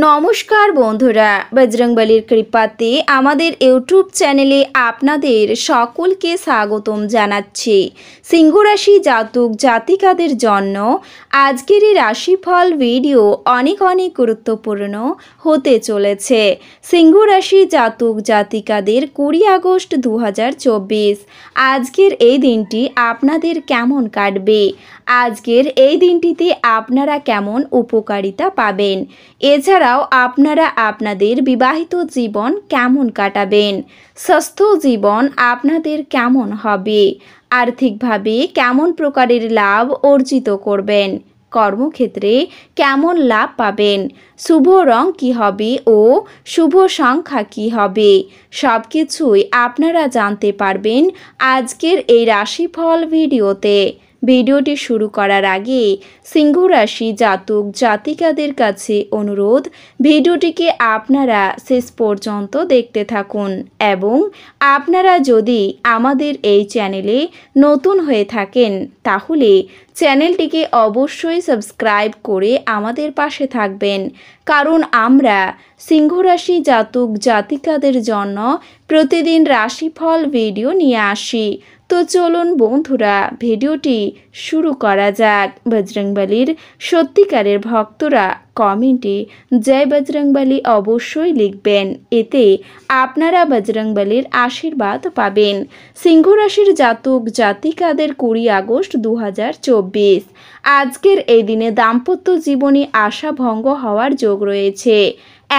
নমস্কার বন্ধুরা, বজরংবলীর কৃপাতে আমাদের ইউটিউব চ্যানেলে আপনাদের সকলকে স্বাগতম জানাচ্ছি। সিংহ রাশি জাতক জাতিকাদের জন্য আজকের এই রাশিফল ভিডিও অনেক গুরুত্বপূর্ণ হতে চলেছে। সিংহ রাশি জাতক জাতিকাদের 20 আগস্ট 2024 আজকের এই দিনটি আপনাদের কেমন কাটবে, আজকের এই দিনটিতে আপনারা কেমন উপকারিতা পাবেন, এছাড়াও আপনারা আপনাদের বিবাহিত জীবন কেমন কাটাবেন, স্বাস্থ্য জীবন আপনাদের কেমন হবে, আর্থিকভাবে কেমন প্রকারের লাভ অর্জিত করবেন, কর্মক্ষেত্রে কেমন লাভ পাবেন, শুভ রং কী হবে ও শুভ সংখ্যা কী হবে, সব কিছুই আপনারা জানতে পারবেন আজকের এই রাশিফল ভিডিওতে। ভিডিওটি শুরু করার আগে সিংহ রাশি জাতক জাতিকাদের কাছে অনুরোধ, ভিডিওটিকে আপনারা শেষ পর্যন্ত দেখতে থাকুন এবং আপনারা যদি আমাদের এই চ্যানেলে নতুন হয়ে থাকেন তাহলে চ্যানেলটিকে অবশ্যই সাবস্ক্রাইব করে আমাদের পাশে থাকবেন, কারণ আমরা সিংহ রাশি জাতক জাতিকাদের জন্য প্রতিদিন রাশিফল ভিডিও নিয়ে আসি। তো চলুন বন্ধুরা, ভিডিওটি শুরু করা যাক। বজরংবলীর সত্যিকারের ভক্তরা কমেন্টে জয় বজরংবলী অবশ্যই লিখবেন, এতে আপনারা বজরংবলীর আশীর্বাদ পাবেন। সিংহ রাশির জাতক জাতিকাদের 20 আগস্ট 2024 আজকের এই দিনে দাম্পত্য জীবনে আশাভঙ্গ হওয়ার যোগ রয়েছে।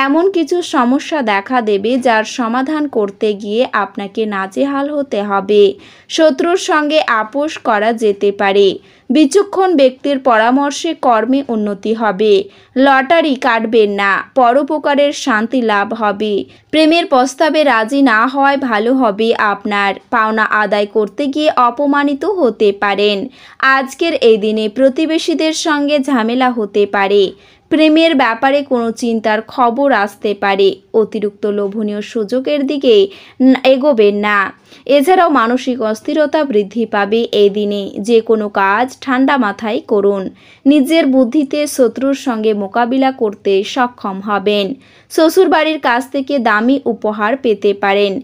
এমন কিছু সমস্যা দেখা দেবে যার সমাধান করতে গিয়ে আপনাকে নাজেহাল হতে হবে। শত্রুর সঙ্গে আপোষ করা যেতে পারে। বিচক্ষণ ব্যক্তির পরামর্শে কর্মে উন্নতি হবে। লটারি কাটবেন না, পরোপকারের শান্তি লাভ হবে। প্রেমের প্রস্তাবে রাজি না হওয়ায় ভালো হবে আপনার। পাওনা আদায় করতে গিয়ে অপমানিত হতে পারেন। আজকের এই দিনে প্রতিবেশীদের সঙ্গে ঝামেলা হতে পারে। প্রেমের ব্যাপারে কোনো চিন্তার খবর আসতে পারে। অতিরিক্ত লোভনীয় সুযোগের দিকে এগোবেন না। এছাড়াও মানসিক অস্থিরতা বৃদ্ধি পাবে এই দিনে। যে কোনো কাজ ঠান্ডা মাথায় করুন। নিজের বুদ্ধিতে শত্রুর সঙ্গে মোকাবিলা করতে সক্ষম হবেন। শ্বশুরবাড়ির কাছ থেকে দামি উপহার পেতে পারেন।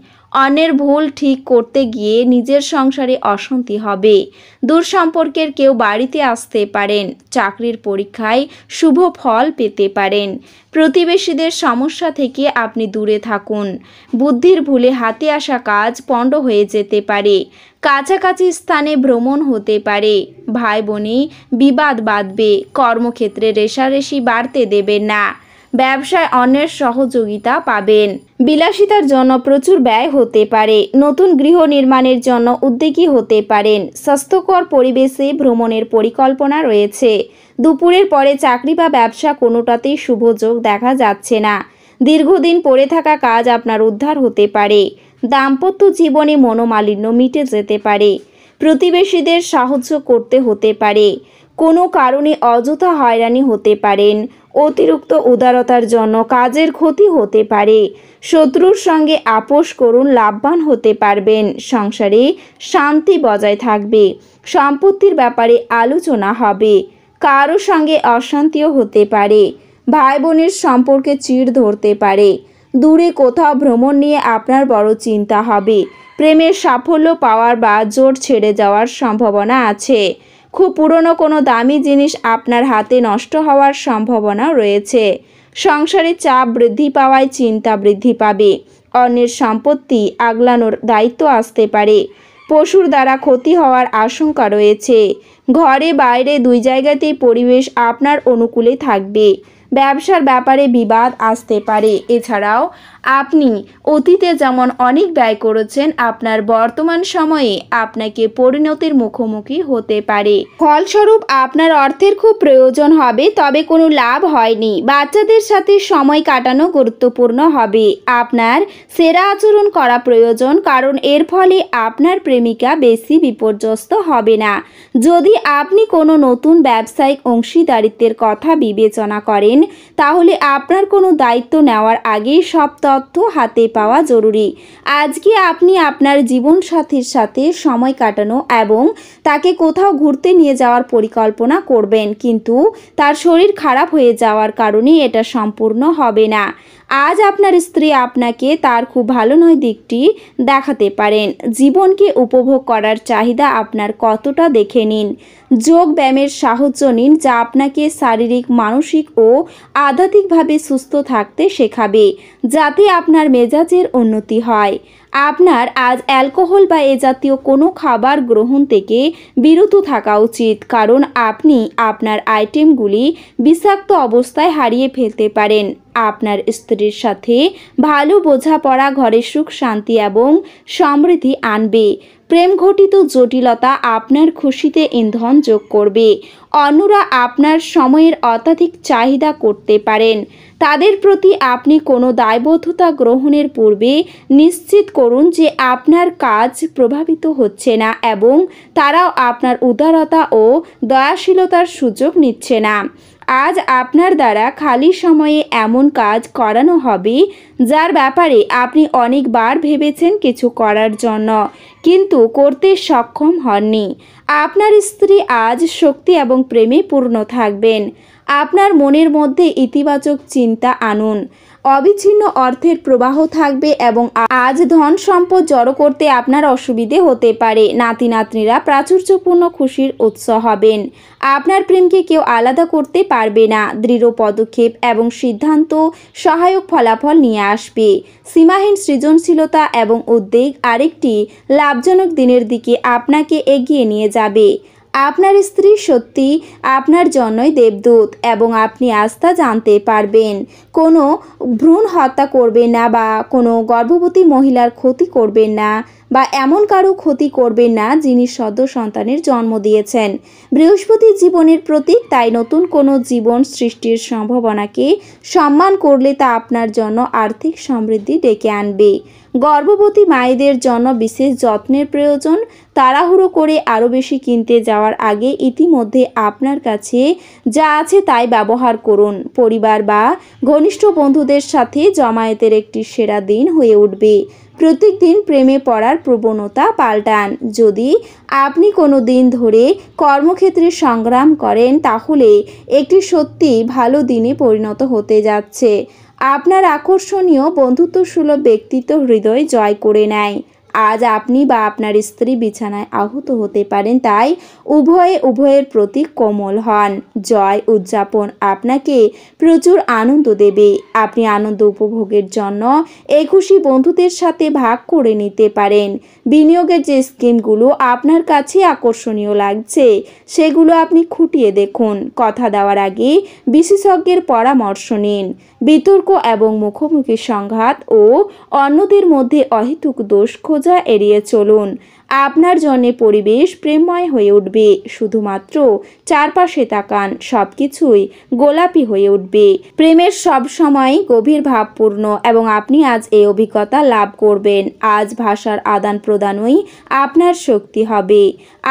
অন্যের ভুল ঠিক করতে গিয়ে নিজের সংসারে অশান্তি হবে। দূর সম্পর্কের কেউ বাড়িতে আসতে পারেন। চাকরির পরীক্ষায় শুভ ফল পেতে পারেন। প্রতিবেশীদের সমস্যা থেকে আপনি দূরে থাকুন। বুদ্ধির ভুলে হাতে আসা কাজ পণ্ড হয়ে যেতে পারে। কাছাকাছি স্থানে ভ্রমণ হতে পারে। ভাই বোনে বিবাদ বাঁধবে। কর্মক্ষেত্রে রেষারেষি বাড়তে দেবেন না। ব্যবসায় অন্যের সহযোগিতা পাবেন। বিলাসিতার জন্য প্রচুর ব্যয় হতে পারে। নতুন গৃহ নির্মাণের জন্য উদ্যোগী হতে পারেন। স্বাস্থ্যকর পরিবেশে ভ্রমণের পরিকল্পনা রয়েছে। দুপুরের পরে চাকরি বা ব্যবসা কোনোটাতেই শুভ যোগ দেখা যাচ্ছে না। দীর্ঘদিন পড়ে থাকা কাজ আপনার উদ্ধার হতে পারে। দাম্পত্য জীবনে মনোমালিন্য মিটে যেতে পারে। প্রতিবেশীদের সাহায্য করতে হতে পারে। কোনো কারণে অযথা হয়রানি হতে পারেন। অতিরিক্ত উদারতার জন্য কাজের ক্ষতি হতে পারে। শত্রুর সঙ্গে আপোষ করুন, লাভবান হতে পারবেন। সংসারে শান্তি বজায় থাকবে। সম্পত্তির ব্যাপারে আলোচনা হবে। কারো সঙ্গে অশান্তিও হতে পারে। ভাই বোনের সম্পর্কে চিড় ধরতে পারে। দূরে কোথাও ভ্রমণ নিয়ে আপনার বড় চিন্তা হবে। প্রেমের সাফল্য পাওয়ার বা জোট ছেড়ে যাওয়ার সম্ভাবনা আছে। খুব পুরনো কোনো দামি জিনিস আপনার হাতে নষ্ট হওয়ার সম্ভাবনা রয়েছে। সংসারে চাপ বৃদ্ধি পাওয়ায় চিন্তা বৃদ্ধি পাবে। অন্যের সম্পত্তি আগলানোর দায়িত্ব আসতে পারে। পশুর দ্বারা ক্ষতি হওয়ার আশঙ্কা রয়েছে। ঘরে বাইরে দুই জায়গাতেই পরিবেশ আপনার অনুকূলে থাকবে। ব্যবসার ব্যাপারে বিবাদ আসতে পারে। এছাড়াও আপনি অতীতে যেমন অনেক ব্যয় করেছেন, আপনার বর্তমান সময়ে আপনাকে পরিণতির মুখোমুখি হতে পারে। ফলস্বরূপ আপনার অর্থের খুব প্রয়োজন হবে, তবে কোনো লাভ হয়নি। বাচ্চাদের সাথে সময় কাটানো গুরুত্বপূর্ণ হবে। আপনার সেরা আচরণ করা প্রয়োজন, কারণ এর ফলে আপনার প্রেমিকা বেশি বিপর্যস্ত হবে না। যদি আপনি কোনো নতুন ব্যবসায়িক অংশীদারিত্বের কথা বিবেচনা করেন তাহলে আপনার কোনো দায়িত্ব নেওয়ার আগেই সব তথ্য হাতে পাওয়া জরুরি। আজকে আপনি আপনার জীবনসাথীর সাথে সময় কাটানো এবং তাকে কোথাও ঘুরতে নিয়ে যাওয়ার পরিকল্পনা করবেন, কিন্তু তার শরীর খারাপ হয়ে যাওয়ার কারণে এটা সম্পূর্ণ হবে না। আজ আপনার স্ত্রী আপনাকে তার খুব ভালো নয় দিকটি দেখাতে পারেন। জীবনকে উপভোগ করার চাহিদা আপনার কতটা দেখে নিন। যোগ ব্যায়ামের সাহায্য নিন, যা আপনাকে শারীরিক, মানসিক ও আধ্যাত্মিকভাবে সুস্থ থাকতে শেখাবে, যাতে আপনার মেজাজের উন্নতি হয়। আপনার আজ অ্যালকোহল বা এ জাতীয় কোনো খাবার গ্রহণ থেকে বিরত থাকা উচিত, কারণ আপনি আপনার আইটেমগুলি বিষাক্ত অবস্থায় হারিয়ে ফেলতে পারেন। আপনার স্ত্রীর সাথে ভালো বোঝাপড়া ঘরে সুখ, শান্তি এবং সমৃদ্ধি আনবে। প্রেম ঘটিত জটিলতা আপনার খুশিতে ইন্ধন যোগ করবে। অন্যরা আপনার সময়ের অত্যাধিক চাহিদা করতে পারেন। তাদের প্রতি আপনি কোনো দায়বদ্ধতা গ্রহণের পূর্বে নিশ্চিত করুন যে আপনার কাজ প্রভাবিত হচ্ছে না এবং তারাও আপনার উদারতা ও দয়াশীলতার সুযোগ নিচ্ছে না। আজ আপনার দ্বারা খালি সময়ে এমন কাজ করানো হবে যার ব্যাপারে আপনি অনেকবার ভেবেছেন কিছু করার জন্য, কিন্তু করতে সক্ষম হননি। আপনার স্ত্রী আজ শক্তি এবং প্রেমে পূর্ণ থাকবেন। আপনার মনের মধ্যে ইতিবাচক চিন্তা আনুন। অবিচ্ছিন্ন অর্থের প্রবাহ থাকবে এবং আজ ধন সম্পদ জড়ো করতে আপনার অসুবিধে হতে পারে। নাতি নাতনিরা প্রাচুর্যপূর্ণ খুশির উৎস হবেন। আপনার প্রেমকে কেউ আলাদা করতে পারবে না। দৃঢ় পদক্ষেপ এবং সিদ্ধান্ত সহায়ক ফলাফল নিয়ে আসবে। সীমাহীন সৃজনশীলতা এবং উদ্বেগ আরেকটি লাভজনক দিনের দিকে আপনাকে এগিয়ে নিয়ে যাবে। আপনার স্ত্রী সত্যি আপনার জন্যই দেবদূত এবং আপনি আস্থা জানতে পারবেন। কোনো ভ্রূণ হত্যা করবেন না বা কোনো গর্ভবতী মহিলার ক্ষতি করবেন না বা এমন কারো ক্ষতি করবেন না যিনি সদ্য সন্তানের জন্ম দিয়েছেন। বৃহস্পতি জীবনের প্রতীক, তাই নতুন কোনো জীবন সৃষ্টির সম্ভাবনাকে সম্মান করলে তা আপনার জন্য আর্থিক সমৃদ্ধি ডেকে আনবে। গর্ভবতী মায়েদের জন্য বিশেষ যত্নের প্রয়োজন। তাড়াহুড়ো করে আরও বেশি কিনতে যাওয়ার আগে ইতিমধ্যে আপনার কাছে যা আছে তাই ব্যবহার করুন। পরিবার বা ঘনিষ্ঠ বন্ধুদের সাথে জমায়েতের একটি সেরা দিন হয়ে উঠবে। প্রত্যেক দিন প্রেমে পড়ার প্রবণতা পাল্টান। যদি আপনি কোনো দিন ধরে কর্মক্ষেত্রে সংগ্রাম করেন, তাহলে একটি সত্যি ভালো দিনে পরিণত হতে যাচ্ছে। আপনার আকর্ষণীয় বন্ধুত্বসুলভ ব্যক্তিত্ব হৃদয় জয় করে নেয়। আজ আপনি বা আপনার স্ত্রী বিছানায় আহত হতে পারেন, তাই উভয়ের প্রতি কোমল হন। জয় উদযাপন আপনাকে প্রচুর আনন্দ দেবে। আপনি আনন্দ উপভোগের জন্য এই খুশি বন্ধুদের সাথে ভাগ করে নিতে পারেন। বিনিয়োগের যে স্কিমগুলো আপনার কাছে আকর্ষণীয় লাগছে সেগুলো আপনি খুঁটিয়ে দেখুন। কথা দেওয়ার আগে বিশেষজ্ঞের পরামর্শ নিন। বিতর্ক এবং মুখোমুখি সংঘাত ও অন্যদের মধ্যে অহেতুক দোষ খোঁজা এড়িয়ে চলুন। আপনার জন্য পরিবেশ প্রেমময় হয়ে উঠবে। শুধুমাত্র চারপাশে তাকান, সবকিছুই গোলাপি হয়ে উঠবে। প্রেমের সব সময় গভীর ভাবপূর্ণ এবং আপনি আজ এই অভিজ্ঞতা লাভ করবেন। আজ ভাষার আদান প্রদানই আপনার শক্তি হবে।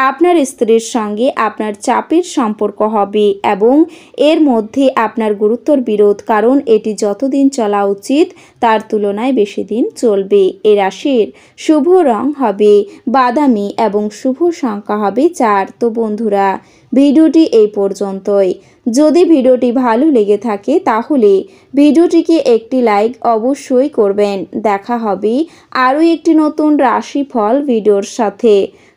আপনার স্ত্রীর সঙ্গে আপনার চাপের সম্পর্ক হবে এবং এর মধ্যে আপনার গুরুত্বর বিরোধ, কারণ এটি যতদিন চলা উচিত তার তুলনায় বেশি দিন চলবে। এ রাশির শুভ রং হবে বাদামি এবং শুভ সংখ্যা হবে 4। তো বন্ধুরা, ভিডিওটি এই পর্যন্তই। যদি ভিডিওটি ভালো লেগে থাকে তাহলে ভিডিওটিকে একটি লাইক অবশ্যই করবেন। দেখা হবে আরও একটি নতুন রাশিফল ভিডিওর সাথে।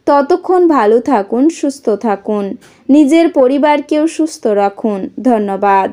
ততক্ষণ ভালো থাকুন, সুস্থ থাকুন, নিজের পরিবারকেও সুস্থ রাখুন। ধন্যবাদ।